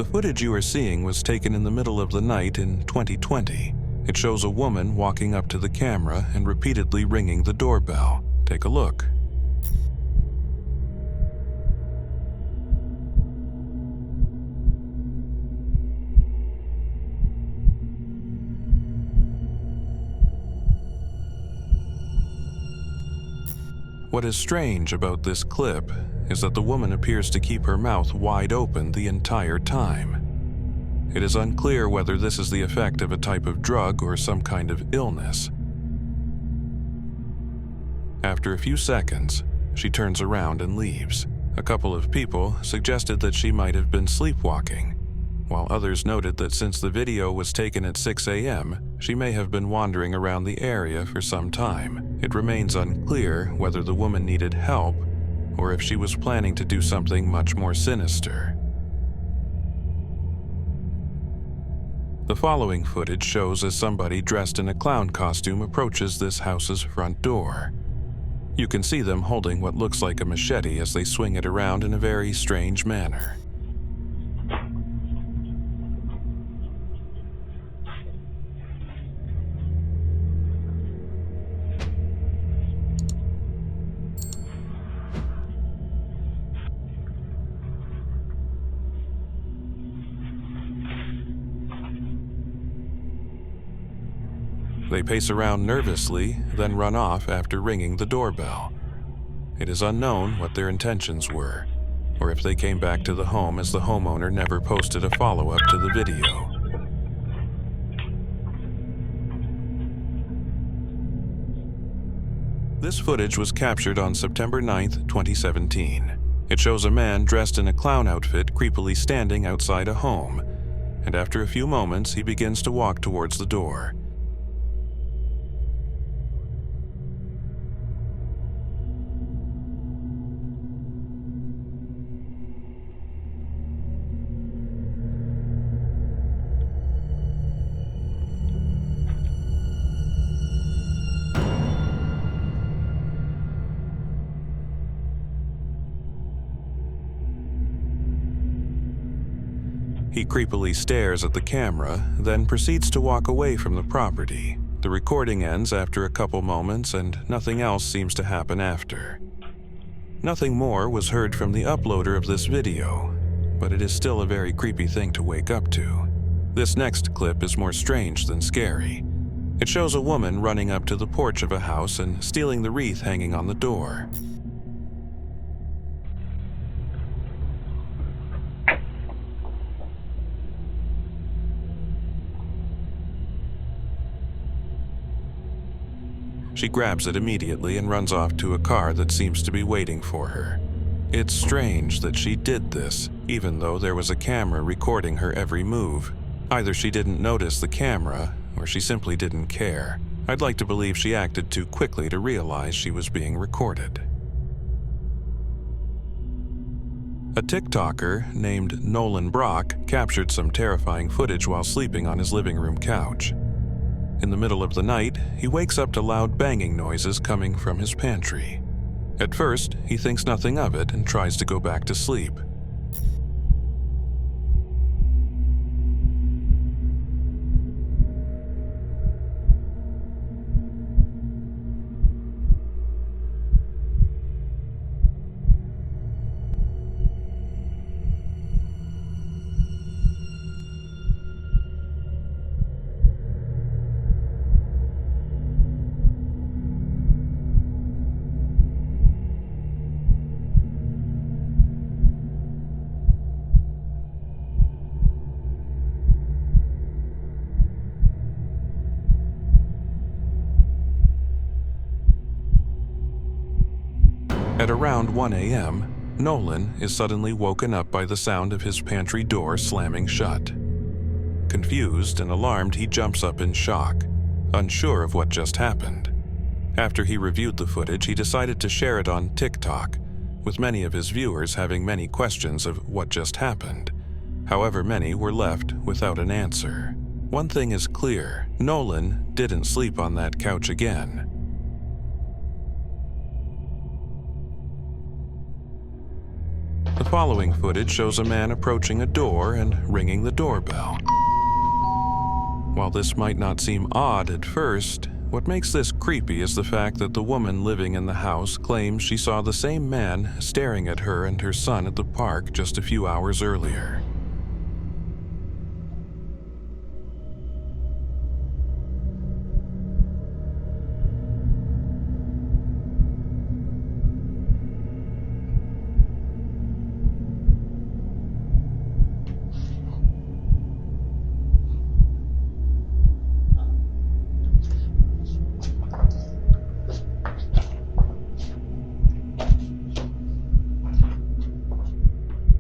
The footage you are seeing was taken in the middle of the night in 2020. It shows a woman walking up to the camera and repeatedly ringing the doorbell. Take a look. What is strange about this clip is that the woman appears to keep her mouth wide open the entire time. It is unclear whether this is the effect of a type of drug or some kind of illness. After a few seconds, she turns around and leaves. A couple of people suggested that she might have been sleepwalking, while others noted that since the video was taken at 6 a.m., she may have been wandering around the area for some time. It remains unclear whether the woman needed help or if she was planning to do something much more sinister. The following footage shows as somebody dressed in a clown costume approaches this house's front door. You can see them holding what looks like a machete as they swing it around in a very strange manner. They pace around nervously, then run off after ringing the doorbell. It is unknown what their intentions were, or if they came back to the home as the homeowner never posted a follow-up to the video. This footage was captured on September 9th, 2017. It shows a man dressed in a clown outfit creepily standing outside a home, and after a few moments he begins to walk towards the door. He creepily stares at the camera, then proceeds to walk away from the property. The recording ends after a couple moments and nothing else seems to happen after. Nothing more was heard from the uploader of this video, but it is still a very creepy thing to wake up to. This next clip is more strange than scary. It shows a woman running up to the porch of a house and stealing the wreath hanging on the door. She grabs it immediately and runs off to a car that seems to be waiting for her. It's strange that she did this, even though there was a camera recording her every move. Either she didn't notice the camera, or she simply didn't care. I'd like to believe she acted too quickly to realize she was being recorded. A TikToker named Nolan Brock captured some terrifying footage while sleeping on his living room couch. In the middle of the night, he wakes up to loud banging noises coming from his pantry. At first, he thinks nothing of it and tries to go back to sleep. At around 1 a.m., Nolan is suddenly woken up by the sound of his pantry door slamming shut. Confused and alarmed, he jumps up in shock, unsure of what just happened. After he reviewed the footage, he decided to share it on TikTok, with many of his viewers having many questions of what just happened. However, many were left without an answer. One thing is clear: Nolan didn't sleep on that couch again. The following footage shows a man approaching a door and ringing the doorbell. While this might not seem odd at first, what makes this creepy is the fact that the woman living in the house claims she saw the same man staring at her and her son at the park just a few hours earlier.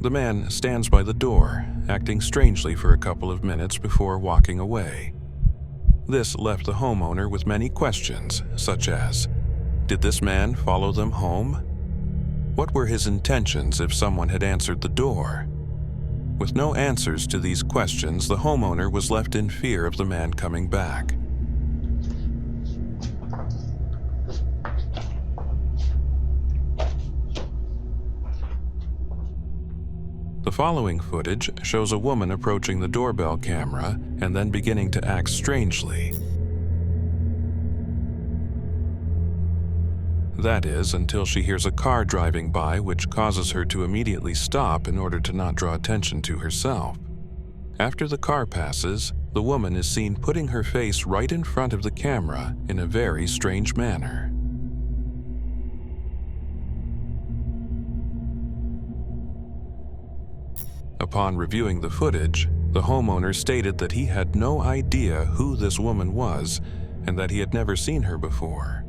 The man stands by the door, acting strangely for a couple of minutes before walking away. This left the homeowner with many questions, such as, did this man follow them home? What were his intentions if someone had answered the door? With no answers to these questions, the homeowner was left in fear of the man coming back. The following footage shows a woman approaching the doorbell camera and then beginning to act strangely. That is, until she hears a car driving by, which causes her to immediately stop in order to not draw attention to herself. After the car passes, the woman is seen putting her face right in front of the camera in a very strange manner. Upon reviewing the footage, the homeowner stated that he had no idea who this woman was and that he had never seen her before.